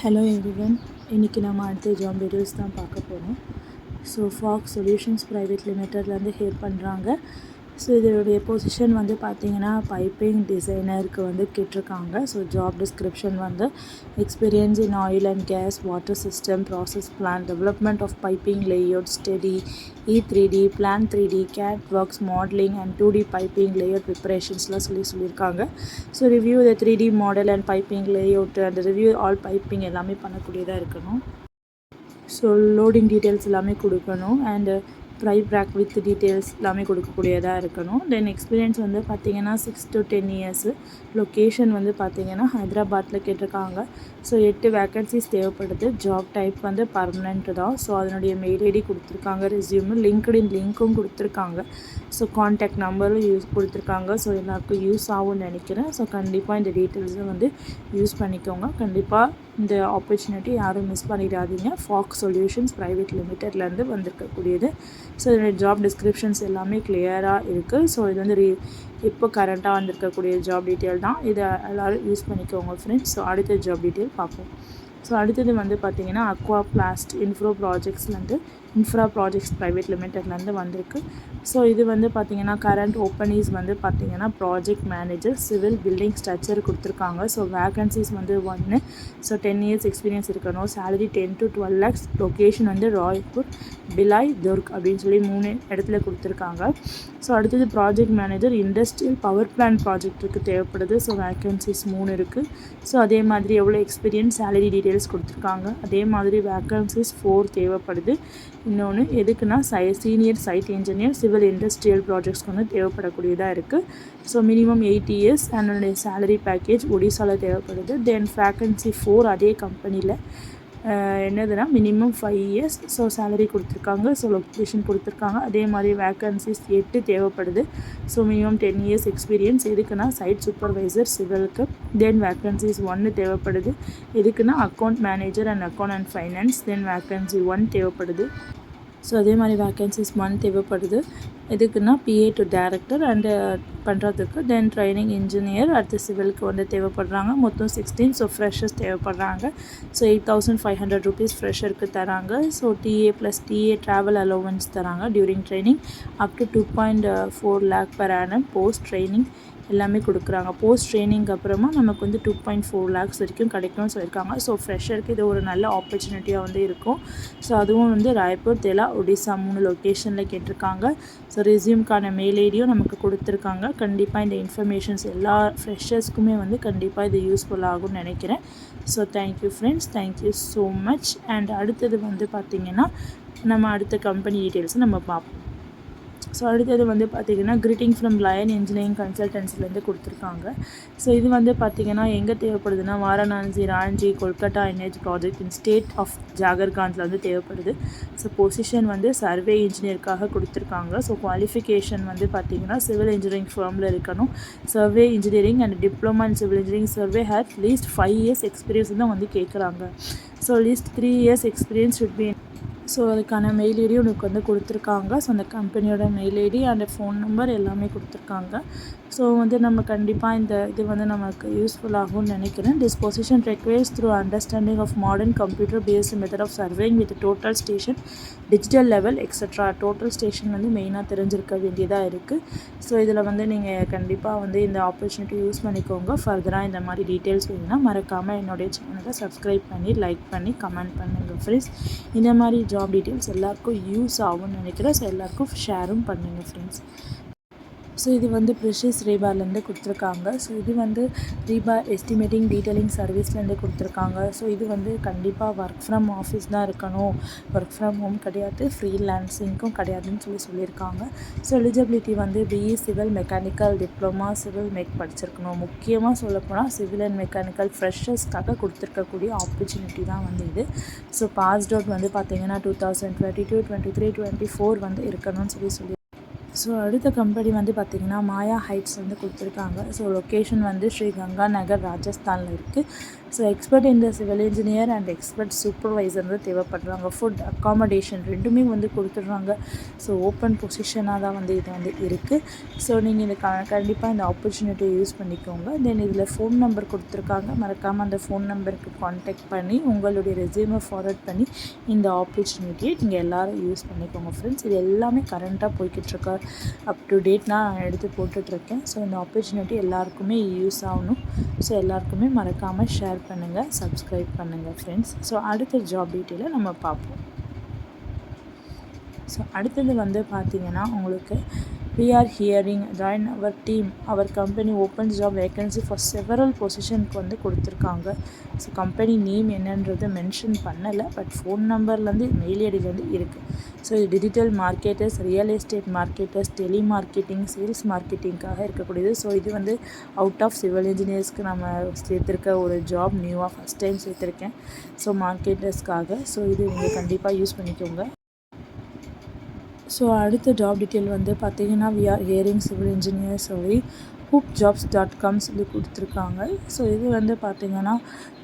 Hello everyone, இன்றைக்கி நம்ம அடுத்த ஜாப் டீட்டெயில்ஸ் தான் பார்க்க போகிறோம். ஸோ ஃபாக் சொல்யூஷன்ஸ் ப்ரைவேட் லிமிட்டட்லேருந்து ஹெல்ப் பண்ணுறாங்க. ஸோ இதோடைய பொசிஷன் வந்து பார்த்திங்கன்னா பைப்பிங் டிசைனருக்கு வந்து கேட்டிருக்காங்க. ஸோ ஜாப் டிஸ்கிரிப்ஷன் வந்து experience in oil and gas water system process plan development of piping layout study E3D plan 3D CAD works modeling and 2D piping layout ப்ரிப்பரேஷன்ஸ்லாம் சொல்லியிருக்காங்க. So review the 3D model and piping layout and review all piping எல்லாமே பண்ணக்கூடியதாக இருக்கணும். So loading details எல்லாமே கொடுக்கணும் and ப்ரைப் rack with details எல்லாமே கொடுக்கக்கூடியதாக இருக்கணும். தென் எக்ஸ்பீரியன்ஸ் வந்து பார்த்திங்கன்னா 6 to 10 இயர்ஸு. லொக்கேஷன் வந்து பார்த்திங்கன்னா ஹைதராபாத்தில் கேட்டிருக்காங்க. ஸோ 8 வேக்கன்சிஸ் தேவைப்படுது. ஜாப் டைப் வந்து பர்மனெண்ட் தான். ஸோ அதனுடைய மெயில் ஐடி கொடுத்துருக்காங்க, ரெஸ்யூமு லிங்க்டின் லிங்க்கும் கொடுத்துருக்காங்க. ஸோ கான்டாக்ட் நம்பரும் கொடுத்துருக்காங்க. ஸோ எல்லாருக்கும் யூஸ் ஆகும்னு நினைக்கிறேன். ஸோ கண்டிப்பாக இந்த டீட்டெயில்ஸை வந்து யூஸ் பண்ணிக்கோங்க. கண்டிப்பாக இந்த ஆப்பர்ச்சுனிட்டி யாரும் மிஸ் பண்ணிடாதீங்க. ஃபாக் சொல்யூஷன்ஸ் ப்ரைவேட் லிமிட்டட்லேருந்து வந்திருக்கக்கூடியது. ஸோ இதோடைய ஜாப் டிஸ்கிரிப்ஷன்ஸ் எல்லாமே கிளியராக இருக்குது. ஸோ இது வந்து இப்போ கரண்ட்டாக வந்திருக்கக்கூடிய ஜாப் டீட்டெயில் தான். இதை எல்லோரும் யூஸ் பண்ணிக்கோங்க ஃப்ரெண்ட்ஸ். ஸோ அடுத்த ஜாப் டீட்டெயில் பார்ப்போம். ஸோ அடுத்தது வந்து பார்த்திங்கன்னா aqua blast infra projects private லிமிட்டட்லேருந்து வந்திருக்கு. ஸோ இது வந்து பார்த்திங்கன்னா கரண்ட் ஓப்பனிஸ் வந்து பார்த்திங்கன்னா project manager civil building structure கொடுத்துருக்காங்க. ஸோ வேகன்சிஸ் வந்து 1. ஸோ 10 இயர்ஸ் எக்ஸ்பீரியன்ஸ் இருக்கணும். Salary 10 to 12 lakhs. லொக்கேஷன் வந்து ராய்பூர், பிலாய், துர்க் அப்படின்னு சொல்லி 3 இடத்துல கொடுத்துருக்காங்க. ஸோ அடுத்தது project manager industrial power plant ப்ராஜெக்ட்டுக்கு தேவைப்படுது. ஸோ வேகன்சிஸ் 3 இருக்குது. ஸோ அதே மாதிரி எவ்வளோ எக்ஸ்பீரியன்ஸ், சேலரி டீட்டெயில்ஸ் கொடுத்துருக்காங்க. அதே மாதிரி வேகன்சிஸ் 4 தேவைப்படுது. இன்னொன்று எதுக்குன்னா senior site engineer civil industrial ப்ராஜெக்ட்ஸ்க்கு வந்து தேவைப்படக்கூடியதாக இருக்குது. So minimum 8 years and salary package ஒடிசாவில் தேவைப்படுது. தென் வேக்கன்சி 4 அதே கம்பெனியில் என்னதுன்னா மினிமம் 5 இயர்ஸ். ஸோ சேலரி கொடுத்துருக்காங்க. ஸோ லொக்கேஷன் கொடுத்துருக்காங்க. அதே மாதிரி வேக்கன்சிஸ் 8 தேவைப்படுது. So minimum 10 years experience. எதுக்குன்னா சைட் சூப்பர்வைசர் சிவிலுக்கு. தென் வேக்கன்சிஸ் 1 தேவைப்படுது. எதுக்குன்னா account manager and account and finance. Then vacancy 1 தேவைப்படுது. ஸோ அதே மாதிரி வேக்கன்சிஸ் 1 தேவைப்படுது. எதுக்குன்னா PA to டைரக்டர் அண்டு பண்ணுறதுக்கு. தென் ட்ரைனிங் இன்ஜினியர் அடுத்து சிவிலுக்கு வந்து தேவைப்படுறாங்க. மொத்தம் 16. ஸோ ஃப்ரெஷர்ஸ் தேவைப்படுறாங்க. ஸோ 8,500 rupees ஃப்ரெஷருக்கு தராங்க. So TA + TA travel allowance தராங்க during training. Up to 2.4 lakh per annum. Post training எல்லாமே கொடுக்குறாங்க. போஸ்ட் ட்ரைனிங்க்கு அப்புறமா நமக்கு வந்து 2.4 lakhs வரைக்கும் கிடைக்கும்னு சொல்லியிருக்காங்க. ஸோ ஃப்ரெஷருக்கு இது ஒரு நல்ல ஆப்பர்ச்சுனிட்டியாக வந்து இருக்கும். ஸோ அதுவும் வந்து ராய்ப்பூர், தெலா, ஒடிசா 3 லொக்கேஷனில் கேட்டிருக்காங்க. ஸோ ரெஸ்யூம்க்கான மெயில் ஐடியும் நமக்கு கொடுத்துருக்காங்க. கண்டிப்பாக இந்த இன்ஃபர்மேஷன்ஸ் எல்லா ஃப்ரெஷர்ஸ்க்குமே வந்து கண்டிப்பாக இது யூஸ்ஃபுல் ஆகும்னு நினைக்கிறேன். So thank you friends, thank you so much. And அடுத்தது வந்து பார்த்திங்கன்னா நம்ம அடுத்த கம்பெனி டீட்டெயில்ஸை நம்ம பார்ப்போம். ஸோ அடுத்தது வந்து பார்த்திங்கன்னா கிரீட்டிங் ஃப்ரம் லயன் இன்ஜினியரிங் கன்சல்டன்சிலேருந்து கொடுத்துருக்காங்க. ஸோ இது வந்து பார்த்திங்கன்னா எங்கே தேவைப்படுதுன்னா Varanasi, Ranchi, Kolkata NH project in state of ஜாகர்காண்டில் வந்து தேவைப்படுது. ஸோ பொசிஷன் வந்து சர்வே இன்ஜினியருக்காக கொடுத்துருக்காங்க. ஸோ குவாலிஃபிகேஷன் வந்து பார்த்திங்கன்னா சிவில் இன்ஜினியரிங் ஃபார்மில் இருக்கணும். Survey engineering and diploma in civil engineering survey at least 5 years experience தான் வந்து கேட்குறாங்க. So least 3 years experience should be. So அதுக்கான மெயில் ஐடி உனக்கு வந்து கொடுத்துருக்காங்க. ஸோ அந்த கம்பெனியோட mail ID and phone number எல்லாமே கொடுத்துருக்காங்க. ஸோ வந்து நம்ம கண்டிப்பாக இந்த இது வந்து நமக்கு யூஸ்ஃபுல் ஆகும்னு நினைக்கிறேன். This position requires thorough understanding of modern computer based method of surveying with total station, digital level extra. Total station வந்து மெயினாக தெரிஞ்சிருக்க வேண்டியதாக இருக்குது. ஸோ இதில் வந்து நீங்கள் கண்டிப்பாக வந்து இந்த ஆப்பர்ச்சுனிட்டி யூஸ் பண்ணிக்கோங்க. ஃபர்தராக இந்த மாதிரி டீட்டெயில்ஸ் வேணும்னா மறக்காமல் என்னுடைய சேனலை சப்ஸ்கிரைப் பண்ணி லைக் பண்ணி கமெண்ட் பண்ணுங்கள் ஃப்ரெண்ட்ஸ். இந்த மாதிரி ஜாப் டீட்டெயில்ஸ் எல்லாருக்கும் யூஸ் ஆகும்னு நினைக்கிறேன். ஸோ எல்லாருக்கும் ஷேரும் பண்ணுங்கள் ஃப்ரெண்ட்ஸ். ஸோ இது வந்து ப்ரிஷஸ் ரீபார்லேருந்து கொடுத்துருக்காங்க. ஸோ இது வந்து ரீபார் எஸ்டிமேட்டிங் டீட்டெயிலிங் சர்வீஸ்லேருந்து கொடுத்துருக்காங்க. ஸோ இது வந்து கண்டிப்பாக ஒர்க் ஃப்ரம் ஆஃபீஸ் தான் இருக்கணும், ஒர்க் ஃப்ரம் ஹோம் கிடையாது, ஃப்ரீலான்சிங்க்கும் கிடையாதுன்னு சொல்லியிருக்காங்க. ஸோ எலிஜிபிலிட்டி வந்து BE civil mechanical, diploma civil படிச்சிருக்கணும். முக்கியமாக சொல்லப்போனால் சிவில் அண்ட் மெக்கானிக்கல் ஃப்ரெஷர்ஸ்க்காக கொடுத்துருக்கக்கூடிய ஆப்பர்ச்சுனிட்டி தான் வந்து இது. ஸோ பாஸ்ட் அவுட் வந்து பார்த்திங்கன்னா 2022, 23, 24 வந்து இருக்கணும்னு சொல்லி. ஸோ அடுத்த கம்பெனி வந்து பார்த்திங்கன்னா மாயா ஹைட்ஸ் வந்து கொடுத்துருக்காங்க. ஸோ லொக்கேஷன் வந்து ஸ்ரீ கங்கா நகர், ராஜஸ்தானில் இருக்குது. So expert in the civil engineer and expert supervisor வந்து தேவைப்படுறாங்க. ஃபுட் அக்காமடேஷன் ரெண்டுமே வந்து கொடுத்துட்றாங்க. ஸோ ஓப்பன் பொசிஷனாக தான் வந்து இது வந்து இருக்குது. ஸோ நீங்கள் இந்த கண்டிப்பாக இந்த ஆப்பர்ச்சுனிட்டியை யூஸ் பண்ணிக்கோங்க. தென் இதில் ஃபோன் நம்பர் கொடுத்துருக்காங்க. மறக்காமல் அந்த ஃபோன் நம்பருக்கு கான்டாக்ட் பண்ணி உங்களுடைய ரெஸ்யூமை ஃபார்வர்ட் பண்ணி இந்த ஆப்பர்ச்சுனிட்டியை நீங்கள் எல்லோரும் யூஸ் பண்ணிக்கோங்க ஃப்ரெண்ட்ஸ். இது எல்லாமே கரண்ட்டாக போய்கிட்டுருக்க அப் டு டேட் நான் எடுத்து போட்டுட்ருக்கேன். ஸோ இந்த ஆப்பர்ச்சுனிட்டி எல்லாருக்குமே யூஸ் ஆகணும். ஸோ எல்லாருக்குமே மறக்காமல் ஷேர் பண்ணுங்கள், சப்ஸ்கிரைப் பண்ணுங்கள் ஃப்ரெண்ட்ஸ். ஸோ அடுத்த ஜாப் டீட்டெயிலை நம்ம பார்ப்போம். ஸோ அடுத்தது வந்து பார்த்திங்கன்னா உங்களுக்கு we are hearing join our team, our company opens job vacancy for several பொசிஷனுக்கு வந்து கொடுத்துருக்காங்க. ஸோ கம்பெனி நேம் என்னன்றது மென்ஷன் பண்ணலை, பட் ஃபோன் நம்பர்லேருந்து மெயில் ஐடியிலேருந்து இருக்குது. ஸோ இது digital marketers, real estate marketers, telemarketing, sales மார்க்கெட்டிங்காக இருக்கக்கூடியது. ஸோ இது வந்து அவுட் ஆஃப் சிவில் இன்ஜினியர்ஸ்க்கு நம்ம சேர்த்துருக்க ஒரு ஜாப், நியூவாக ஃபஸ்ட் டைம் சேர்த்துருக்கேன். ஸோ மார்க்கெட்டர்ஸ்க்காக. ஸோ இது நீங்கள் கண்டிப்பாக யூஸ் பண்ணிக்கோங்க. ஸோ அடுத்த ஜாப் டீட்டெயில் வந்து பார்த்திங்கன்னா we are hearing civil engineers சொல்லி hoopjobs.com சொல்லி கொடுத்துருக்காங்க. ஸோ இது வந்து பார்த்திங்கன்னா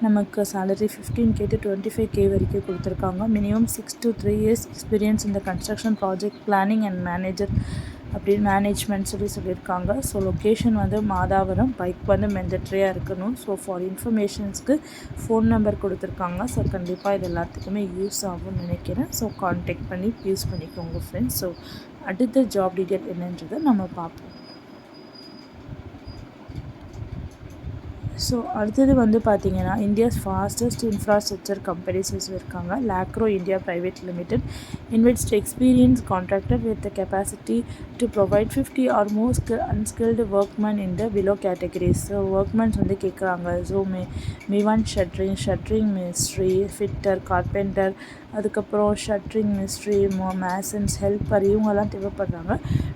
நமக்கு சேலரி 15K to 25K வரைக்கும் கொடுத்துருக்காங்க. மினிமம் 6 to 3 years எக்ஸ்பீரியன்ஸ் இந்த கன்ஸ்ட்ரக்ஷன் ப்ராஜெக்ட் பிளானிங் அண்ட் அப்படின்னு மேனேஜ்மெண்ட் சொல்லியிருக்காங்க. ஸோ லொக்கேஷன் வந்து மாதாவரம், பைக் வந்து மெண்டட்ரியாக இருக்கணும். ஸோ ஃபார் இன்ஃபர்மேஷன்ஸ்க்கு ஃபோன் நம்பர் கொடுத்துருக்காங்க. ஸோ கண்டிப்பாக இது எல்லாத்துக்குமே யூஸ் ஆகும்னு நினைக்கிறேன். ஸோ கான்டாக்ட் பண்ணி யூஸ் பண்ணிக்கோங்க ஃப்ரெண்ட்ஸ். ஸோ அடுத்த ஜாப் டீட்டெயில் என்னன்றதை நம்ம பார்ப்போம். ஸோ அடுத்தது வந்து பார்த்திங்கன்னா இந்தியாஸ் ஃபாஸ்டஸ்ட் இன்ஃப்ராஸ்ட்ரக்சர் கம்பெனிஸ் இருக்காங்க. லாக்ரோ இந்தியா ப்ரைவேட் லிமிடெட் இன்வெஸ்ட் experience contractor with the capacity to provide 50 or more unskilled workman in the below categories. So workmans வந்து கேட்குறாங்க. So Mivan shuttering mistri, fitter, carpenter, அதுக்கப்புறம் ஷட்ரிங் மிஸ்ட்ரி, மேசன்ஸ், ஹெல்ப்பர், இவங்கெல்லாம் தேவைப்படுறாங்க.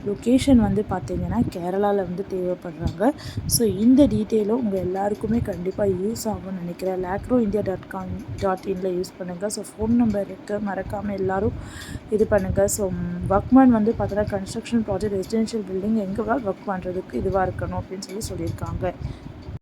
Location வந்து பார்த்திங்கன்னா கேரளாவில் வந்து தேவைப்படுறாங்க. ஸோ இந்த டீட்டெயிலும் உங்கள் எல்லாருக்குமே கண்டிப்பாக யூஸ் ஆகும்னு நினைக்கிறேன். lacroindia.com.in யூஸ் பண்ணுங்கள். ஸோ ஃபோன் நம்பர் இருக்குது, மறக்காமல் எல்லோரும் இது பண்ணுங்கள். ஸோ ஒர்க்மேன் வந்து பார்த்தீங்கன்னா கன்ஸ்ட்ரக்ஷன் ப்ராஜெக்ட், ரெசிடென்ஷியல் பில்டிங் எங்கே ஒர்க் பண்ணுறதுக்கு இதுவாக இருக்கணும் அப்படின்னு சொல்லியிருக்காங்க.